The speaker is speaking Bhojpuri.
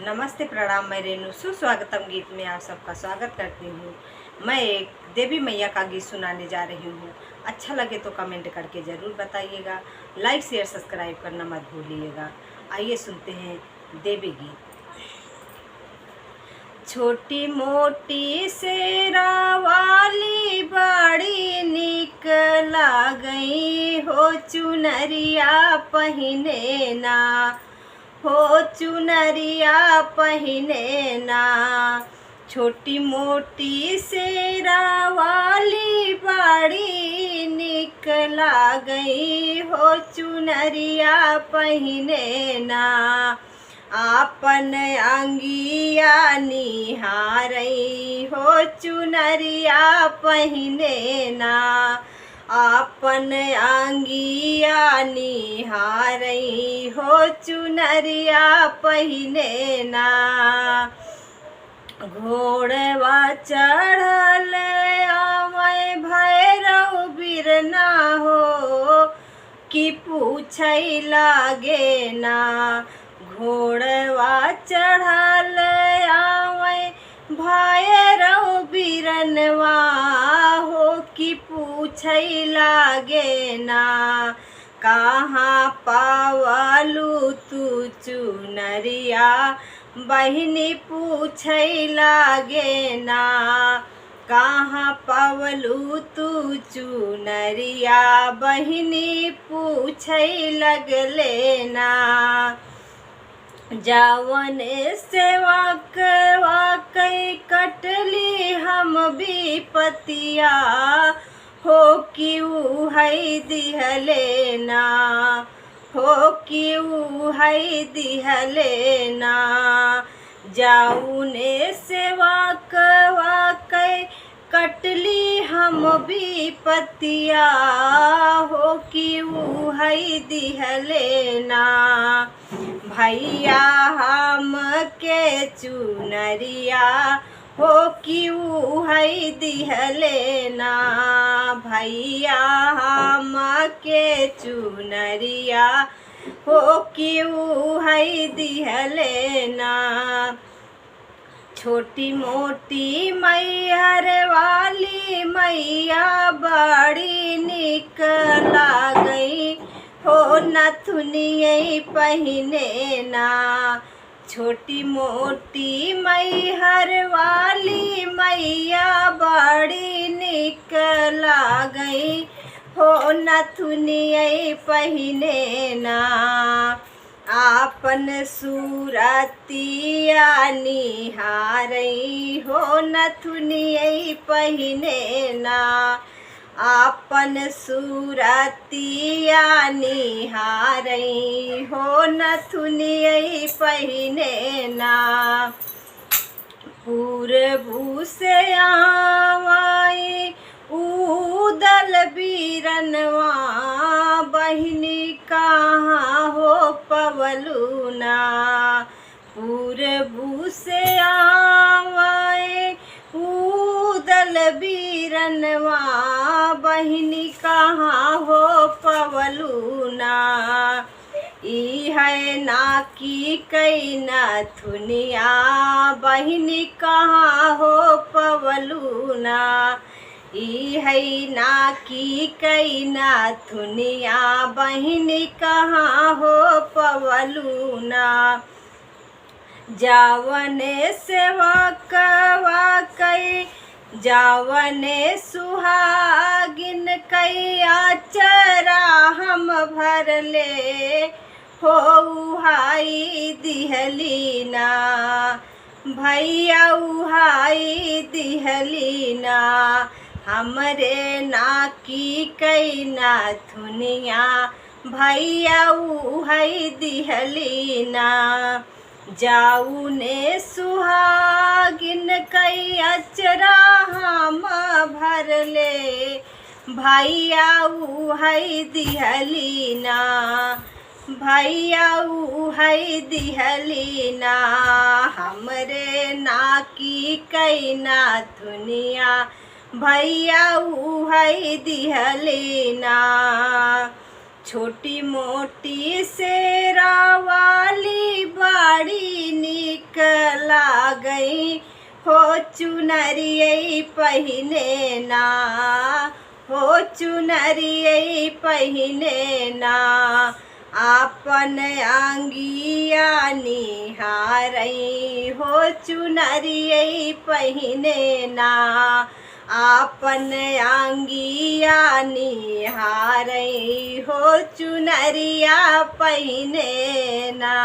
नमस्ते प्रणाम, मैं रेणु सुस्वागतम गीत में आप सबका स्वागत करती हूँ। मैं एक देवी मैया का गीत सुनाने जा रही हूँ। अच्छा लगे तो कमेंट करके ज़रूर बताइएगा। लाइक शेयर सब्सक्राइब करना मत भूलिएगा। आइए सुनते हैं देवी गीत। छोटी मोटी शेरा वाली बड़ी निक लागई हो, चुनरिया पहिने ना हो, चुनरिया पहिने ना। छोटी मोटी शेरा वाली बड़ी निक लागई हो, चुनरिया पहिने ना। आपन अंगिया निहारई हो, चुनरिया पहिने ना। आपन अंगिया निहारई हो, चुनरिया पहिने ना। घोड़वा चढ़ल आवे भैरव बिरना हो, कि पूछै लागे ना। घोड़वा चढ़ल आवे भैरव बिरनवा हो, कि पूछै लागे ना। कहाँ पावलू तू चुनरिया बहिनी पूछै लागे ना। कहाँ पावलू तू चुनरिया बहिनी पूछै लगले ना। जावन सेवा वाकई कटली हम विपतिया हो, क्यों है दिहले ना हो, क्यों है दिहले ना। जाऊने सेवा वाकई कटली हम विपतिया हो, क्यों है दिहले ना। भैया हम के चुनरिया हो, क्यों है दिहले ना। भैया हम के चुनरिया हो, क्यों है दिहले ना। छोटी मोटी मैहर वाली मैया बड़ी निक लागई हो, नथुनियै पहिने ना। छोटी मोटी मैहर वाली मैया बड़ी निक लागई हो, नथुनियै पहिने ना। आपन सूरतिया निहारई हो, नथुनियै पहिने ना। आपन सूरतिया निहारई हो, नथुनियै पहिने ना। पूरबू से आवाई उदल बीरनवा बहिनी कहाँ हो पवलू ना। पूरबू से आवाए उदल बीरनवा बहिनी कहाँ हो पवलू ना। ई है ना की कई नथुनिया बहिनी कहाँ हो पवलू ना। ई है ना की कई नथुनिया बहिनी कहाँ हो पवलू ना। जावने सेवा वाकई जावने सुहागिन कई आचरा हम भरले हो, उहाई दिहली ना। भैया उहाई दिहली ना। हमरे नाकी कई नथुनिया भैया उहाई दिहली ना। जाऊने सुहागिन कई अचरा हम भरले, भैया उहाई दिहली ना। भैया उहाई दिहली ना। हमरे नाकी कई नथुनिया भैया उहाई दिहली ना। छोटी मोटी शेरा वाली बड़ी निक गई हो चुनरियै पहिने ना, हो चुनरियै पहिने ना, आपन आंगिया निहारई हो चुनरियै पहिने ना, आपन आंगिया निहारई हो चुनरिया पहिने ना।